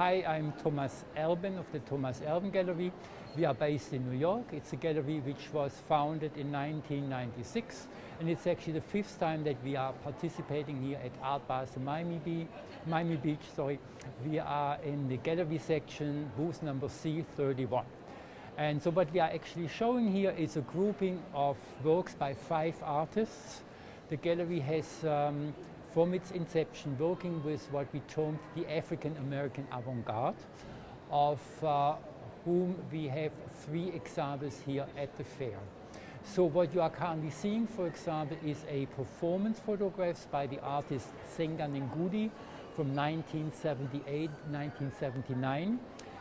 Hi, I'm Thomas Erben of the Thomas Erben Gallery. We are based in New York. It's a gallery which was founded in 1996, and it's actually the fifth time that we are participating here at Art Basel Miami Beach. We are in the gallery section, booth number C31. And so what we are actually showing here is a grouping of works by 5 artists. The gallery has, from its inception, working with what we termed the African American avant-garde, of whom we have 3 examples here at the fair. So what you are currently seeing, for example, is a performance photographs by the artist Senga Nengudi from 1978-1979.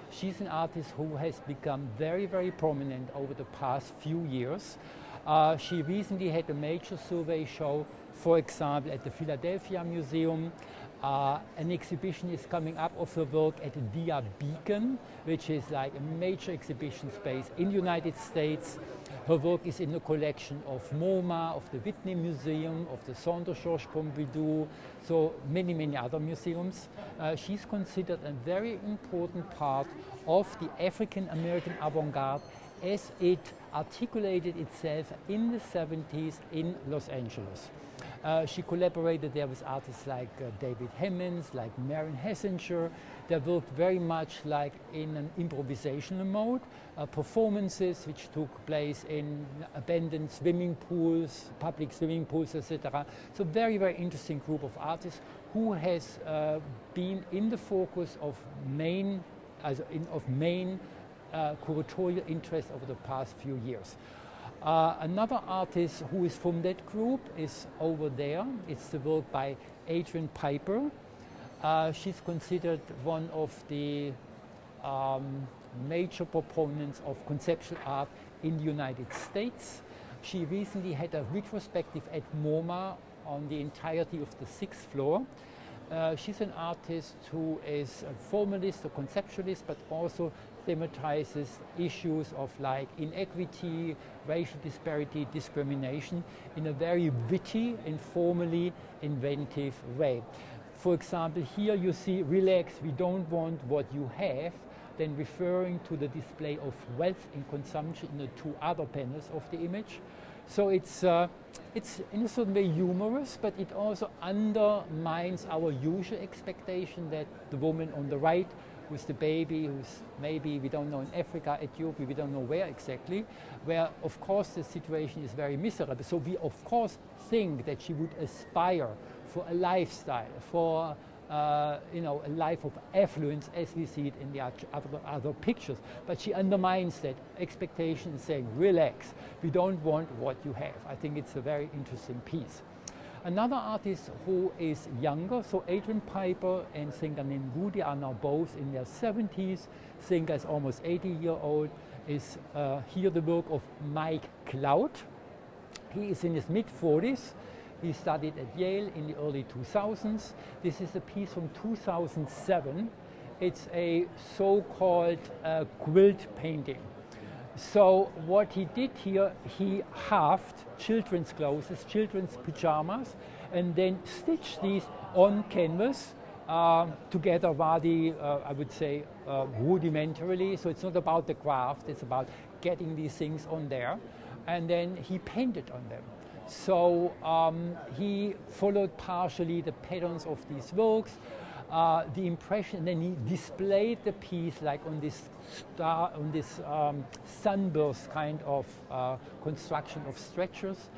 She's an artist who has become very, very prominent over the past few years. She recently had a major survey show, for example, at the Philadelphia Museum. An exhibition is coming up of her work at the Dia Beacon, which is like a major exhibition space in the United States. Her work is in the collection of MoMA, of the Whitney Museum, of the Centre Georges Pompidou, so many, many other museums. She's considered a very important part of the African American avant-garde as it articulated itself in the 70s in Los Angeles. She collaborated there with artists like David Hemmons, like Marion Hessinger. They worked very much like in an improvisational mode, performances which took place in abandoned swimming pools, public swimming pools, etc. So very, very interesting group of artists who has been in the focus of main curatorial interest over the past few years. Another artist who is from that group is over there. It's the work by Adrian Piper. She's considered one of the major proponents of conceptual art in the United States. She recently had a retrospective at MoMA on the entirety of the 6th floor. She's an artist who is a formalist, a conceptualist, but also thematizes issues of like inequity, racial disparity, discrimination in a very witty, informally inventive way. For example, here you see, relax, we don't want what you have, then referring to the display of wealth and consumption in the 2 other panels of the image. So it's in a certain way humorous, but it also undermines our usual expectation that the woman on the right with the baby, who's maybe, we don't know, in Africa, Ethiopia, we don't know where exactly, where of course the situation is very miserable. So we of course think that she would aspire for a lifestyle, for a life of affluence as we see it in the other pictures. But she undermines that expectation, saying, relax, we don't want what you have. I think it's a very interesting piece. Another artist who is younger, so Adrian Piper and Senga Nengudi are now both in their 70s. Senga is almost 80-year-old, is here the work of Mike Cloud. He is in his mid-40s. He studied at Yale in the early 2000s. This is a piece from 2007. It's a so-called quilt painting. So what he did here, he halved children's clothes, children's pajamas, and then stitched these on canvas together rather, I would say, rudimentarily. So it's not about the craft, it's about getting these things on there. And then he painted on them. So he followed partially the patterns of these works, the impression, and then he displayed the piece like on this sunburst kind of construction of stretchers.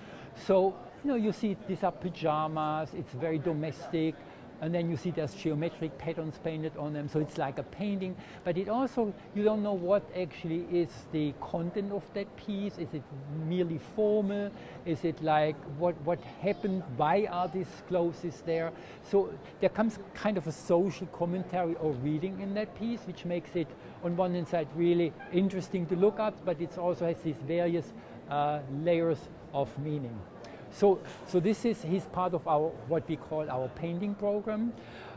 So you see these are pajamas. It's very domestic. And then you see there's geometric patterns painted on them, so it's like a painting. But it also, you don't know what actually is the content of that piece. Is it merely formal? Is it like what happened? Why are these clothes there? So there comes kind of a social commentary or reading in that piece, which makes it, on one hand side, really interesting to look at, but it also has these various layers of meaning. So he's part of our, what we call our painting program.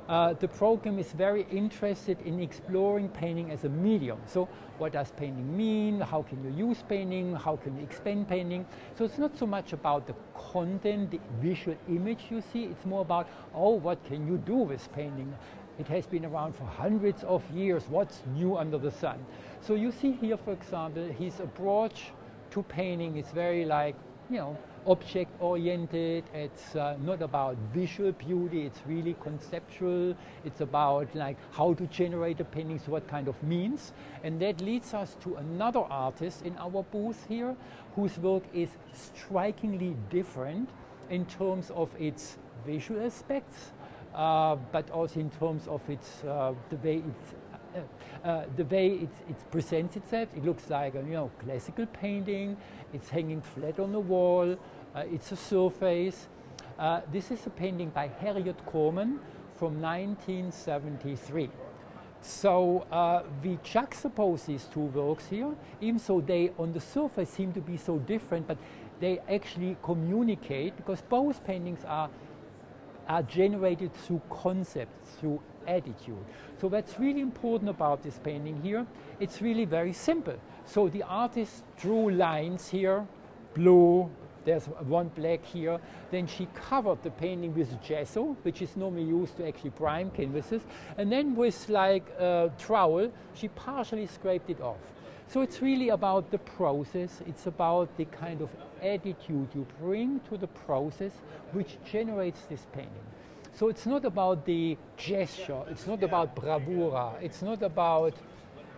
The program is very interested in exploring painting as a medium. So what does painting mean? How can you use painting? How can you expand painting? So it's not so much about the content, the visual image you see. It's more about, what can you do with painting? It has been around for hundreds of years. What's new under the sun? So you see here, for example, his approach to painting is very like, you know, object-oriented. It's not about visual beauty, it's really conceptual. It's about like how to generate a painting, so what kind of means. And that leads us to another artist in our booth here, whose work is strikingly different in terms of its visual aspects, but also in terms of its the way it presents itself. It looks like a, you know, classical painting. It's hanging flat on the wall. It's a surface. This is a painting by Harriet Korman from 1973. So we juxtapose these two works here, even though they on the surface seem to be so different, but they actually communicate, because both paintings are generated through concepts, through attitude. So what's really important about this painting here, it's really very simple. So the artist drew lines here, blue, there's one black here. Then she covered the painting with gesso, which is normally used to actually prime canvases. And then with like a trowel, she partially scraped it off. So it's really about the process. It's about the kind of attitude you bring to the process which generates this painting. So it's not about the gesture, it's not about bravura, it's not about,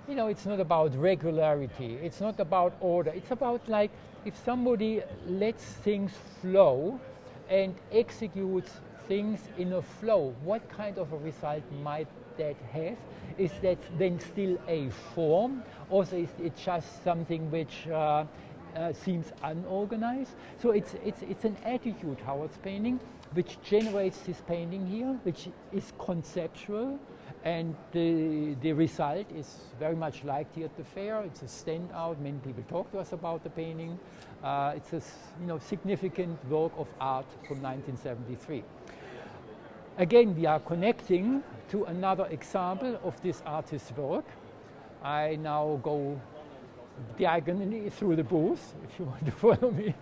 you know, it's not about regularity, it's not about order. It's about like if somebody lets things flow and executes things in a flow, what kind of a result might that have? Is that then still a form, or is it just something which seems unorganized? So it's an attitude towards painting which generates this painting here, which is conceptual, and the result is very much liked here at the fair. It's a standout. Many people talk to us about the painting. It's a significant work of art from 1973. Again, we are connecting to another example of this artist's work. I now go diagonally through the booth, if you want to follow me.